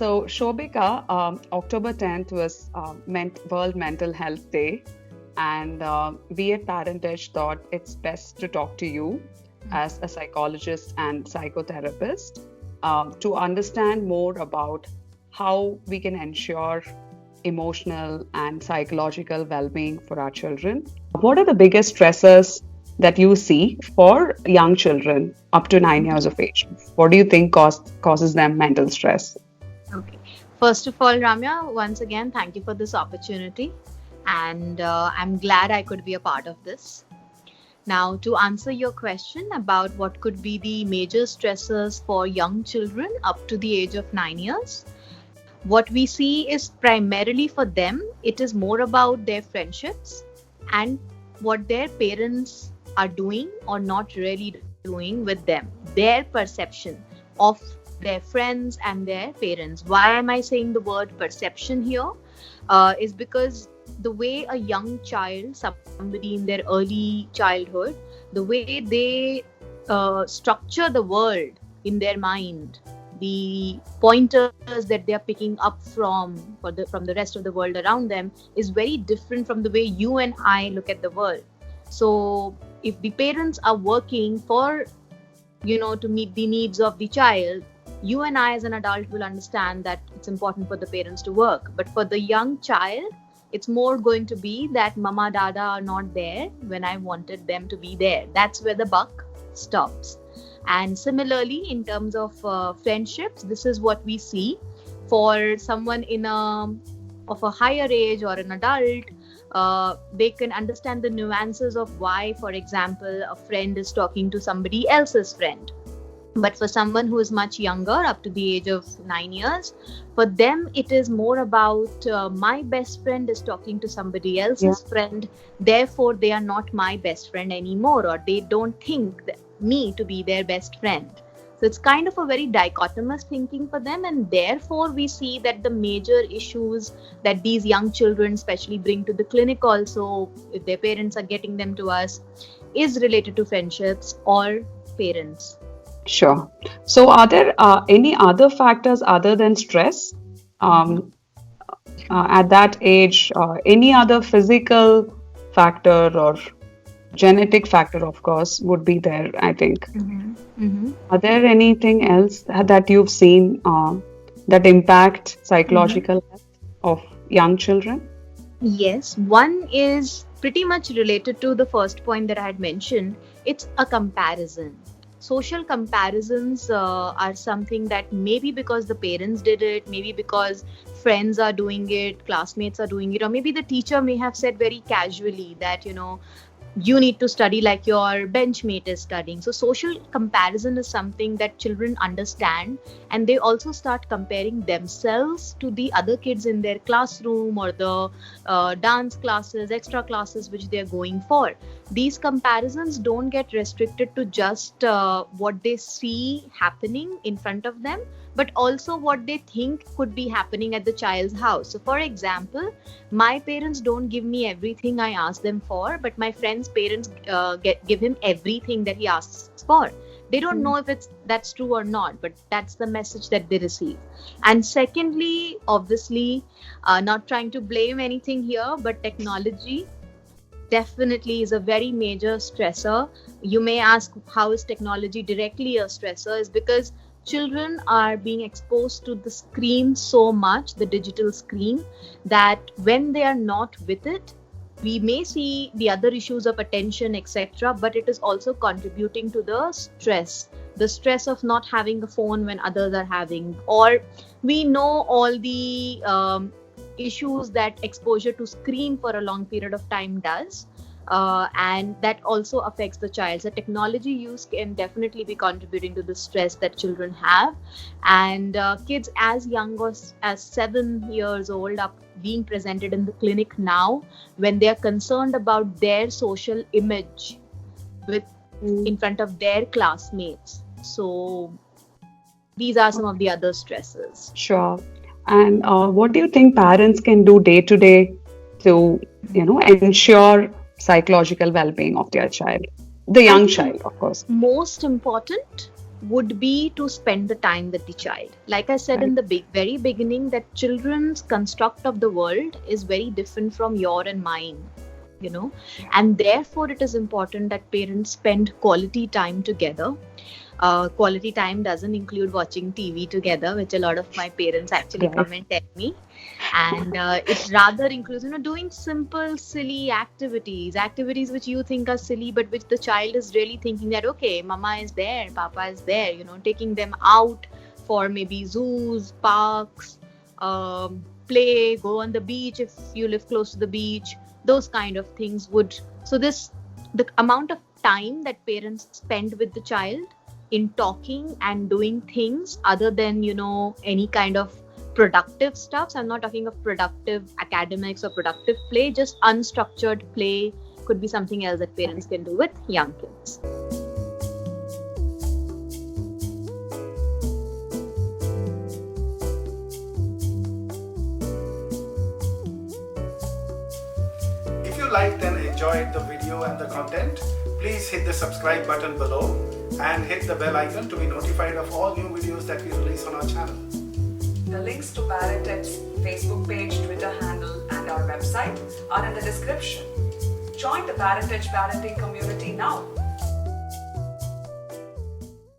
So, Shobika, October 10th was World Mental Health Day, and we at ParentEdge thought it's best to talk to you as a psychologist and psychotherapist to understand more about how we can ensure emotional and psychological well-being for our children. What are the biggest stressors that you see for young children up to 9 years of age? What do you think causes them mental stress? Okay. First of all, Ramya, once again, thank you for this opportunity. And I'm glad I could be a part of this. Now, to answer your question about what could be the major stressors for young children up to the age of 9 years, what we see is primarily for them, it is more about their friendships and what their parents are doing or not really doing with them, their perception of their friends and their parents. Why am I saying the word perception here? Is because the way a young child, somebody in their early childhood, the way they structure the world in their mind, the pointers that they are picking up from the rest of the world around them is very different from the way you and I look at the world. So if the parents are working for to meet the needs of the child, you and I as an adult will understand that it's important for the parents to work. But for the young child, it's more going to be that mama, dada are not there when I wanted them to be there. That's where the buck stops. And similarly, in terms of friendships, this is what we see for someone of a higher age or an adult. They can understand the nuances of why, for example, a friend is talking to somebody else's friend. But for someone who is much younger, up to the age of 9 years, for them, it is more about my best friend is talking to somebody else's friend. Therefore, they are not my best friend anymore, or they don't think me to be their best friend. So it's kind of a very dichotomous thinking for them. And therefore, we see that the major issues that these young children especially bring to the clinic also, if their parents are getting them to us, is related to friendships or parents. Sure. So, are there any other factors other than stress at that age? Any other physical factor or genetic factor, of course, would be there, I think. Are there anything else that you've seen that impact psychological health of young children? Yes, one is pretty much related to the first point that I had mentioned. It's a comparison. Social comparisons are something that maybe because the parents did it, maybe because friends are doing it, classmates are doing it, or maybe the teacher may have said very casually that, you need to study like your benchmate is studying. So social comparison is something that children understand, and they also start comparing themselves to the other kids in their classroom or the dance classes, extra classes which they're going for. These comparisons don't get restricted to just what they see happening in front of them, but also what they think could be happening at the child's house. So for example, my parents don't give me everything I ask them for, but my friend's parents give him everything that he asks for. They don't know if that's true or not, but that's the message that they receive. And secondly, obviously, not trying to blame anything here, but technology definitely is a very major stressor. You may ask, how is technology directly a stressor? Is because children are being exposed to the screen so much, the digital screen, that when they are not with it, we may see the other issues of attention, etc., but it is also contributing to the stress of not having a phone when others are having. Or we know all the issues that exposure to screen for a long period of time does. And that also affects the child. So technology use can definitely be contributing to the stress that children have. And kids as young as 7 years old are being presented in the clinic now when they are concerned about their social image in front of their classmates. So these are some of the other stresses. Sure. And what do you think parents can do day to day to, ensure psychological well-being of their child, the young child, of course? Most important would be to spend the time with the child. Like I said in the very beginning, that children's construct of the world is very different from your and mine, and therefore it is important that parents spend quality time together. Quality time doesn't include watching TV together, which a lot of my parents actually come and tell me. And it rather includes, doing simple, silly activities which you think are silly, but which the child is really thinking that, okay, mama is there, papa is there, taking them out for maybe zoos, parks, play, go on the beach if you live close to the beach, those kind of things the amount of time that parents spend with the child in talking and doing things other than, any kind of productive stuff. So I'm not talking of productive academics or productive play, just unstructured play could be something else that parents can do with young kids. If you liked and enjoyed the video and the content, please hit the subscribe button below and hit the bell icon to be notified of all new videos that we release on our channel. The links to ParentEdge's Facebook page, Twitter handle and our website are in the description. Join the ParentEdge parenting community now.